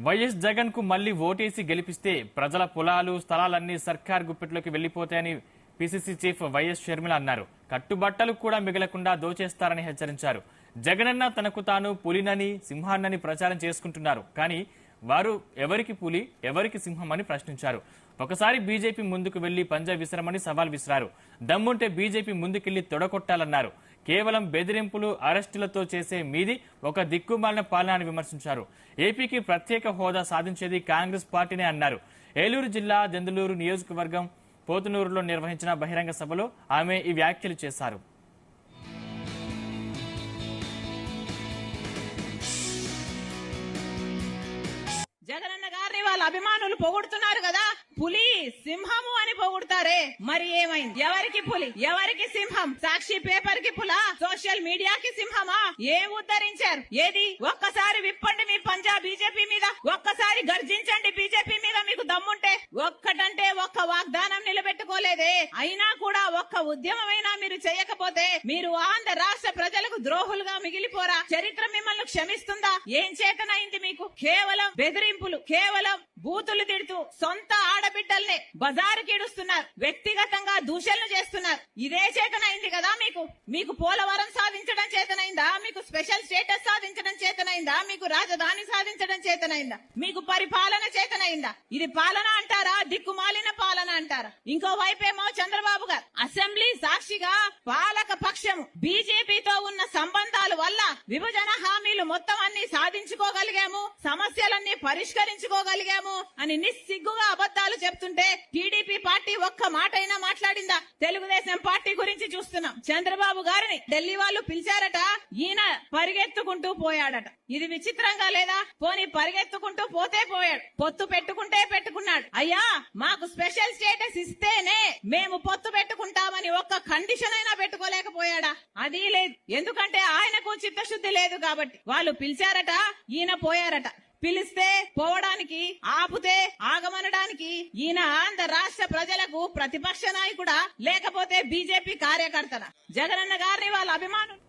YS Jagan కు మళ్లీ ఓటేసి గెలిపిస్తే ప్రజల పొలాలు స్థలాలన్నీ సర్కార్ గుప్పెట్లోకి వెళ్లిపోతాయని పిసిసి చీఫ్ వైఎస్ షర్మిల అన్నారు. కట్టుబట్టలు కూడా మిగలకుండా దోచేస్తారని హెచ్చరించారు. జగనన్న తనకు తాను పులినని సింహాన్నని ప్రచారం చేసుకుంటున్నారు. కానీ వారు ఎవరికి పులి ఎవరికి సింహం అని ప్రశ్నించారు. ఒకసారి బీజేపీ ముందుకు వెళ్లి పంజా విసరమని సవాల్ విసిరారు. దమ్ముంటే బీజేపీ ముందుకెళ్లి తొడగొట్టాలన్నారు. కేవలం బెదిరింపులు అరెస్టులతో చేసే మీది ఒక దిక్కుమాలిన పాలన అని విమర్శించారు. ఏపీకి ప్రత్యేక హోదా సాధించేది కాంగ్రెస్ పార్టీనే అన్నారు. ఏలూరు జిల్లా దెందులూరు నియోజకవర్గం పోతునూరులో నిర్వహించిన బహిరంగ సభలో ఆమె ఈ వ్యాఖ్యలు చేశారు. జగనన్న గారిని వాళ్ళ అభిమానులు పొగుడుతున్నారు కదా, పులి సింహము అని పొగుడుతారే, మరి ఏమైంది? ఎవరికి పులి ఎవరికి సింహం? సాక్షి పేపర్ కి పులా, సోషల్ మీడియాకి సింహమా? ఏం ఉద్ధరించారు? ఏది? ఒక్కసారి విప్పండి మీ పంజా బీజేపీ మీద, ఒక్కసారి గర్జించండి బీజేపీ మీద మీకు దమ్ముంటే. ఒక్కటంటే ఒక్క వాగ్దానం నిలబెట్టుకోలేదే. అయినా కూడా ఒక్క ఉద్యమమైనా మీరు చేయకపోతే మీరు ఆంధ్ర రాష్ట్ర ప్రజలకు ద్రోహులుగా మిగిలిపోరా? చరిత్ర మిమ్మల్ని క్షమిస్తుందా? ఏం చేతనైంది మీకు? కేవలం బెదిరింపులు, కేవలం బూతులు తిడుతూ సొంత ఆడబిడ్డల్ని బజారుకి ఇడుస్తున్నారు, వ్యక్తిగతంగా దూషణలు చేస్తున్నారు. ఇదే చేతనైంది కదా మీకు? మీకు పోలవరం సాధించడం చేతనైందా? మీకు స్పెషల్ స్టేటస్ సాధించడం చేతనైందా? మీకు రాజధాని సాధించడం చేతనైందా? మీకు పరిపాలన చేతనైందా? ఇది పాలన అంటారా? దిక్కుమాలిన పాలన అంటారా? ఇంకో వైపేమో చంద్రబాబు గారు అసెంబ్లీ సాక్షిగా పాలక పక్షము బీజేపీతో ఉన్న సంబంధాల వల్ల విభజన హామీలు మొత్తం అన్ని సాధించుకోగలిగాము, సమస్యలన్నీ పరిష్కరించుకోగలిగాము అని నిస్సిగ్గుగా అబద్దాలు చెప్తుంటే టీడీపీ పార్టీ ఒక్క మాటైనా మాట్లాడిందా? తెలుగుదేశం పార్టీ గురించి చూస్తున్నాం. చంద్రబాబు గారిని ఢిల్లీ వాళ్ళు పిలిచారట, ఈయన పరిగెత్తుకుంటూ పోయాడట. ఇది విచిత్రంగా లేదా? పోనీ పరిగెత్తుకుంటూ పోతే పోయాడు, పొత్తు పెట్టుకుంటే పెట్టుకున్నాడు. అయ్యా మాకు స్పెషల్ స్టేటస్ ఇస్తేనే మేము పొత్తు పెట్టుకుంటామని ఒక్క కండిషన్ అయినా పెట్టుకోలేకపోయాడా? అది లేదు. ఎందుకంటే ఆయనకు చిత్తశుద్ధి లేదు కాబట్టి. వాళ్ళు పిలిచారట, ఈయన పోయారట. పిలిస్తే పోవడానికి, ఆపుతే ఆగమనడానికి ఈయన ఆంధ్ర రాష్ట్ర ప్రజలకు ప్రతిపక్ష నాయకుడా లేకపోతే బీజేపీ కార్యకర్తనా? జగనన్న గారిని వాళ్ళ అభిమానులు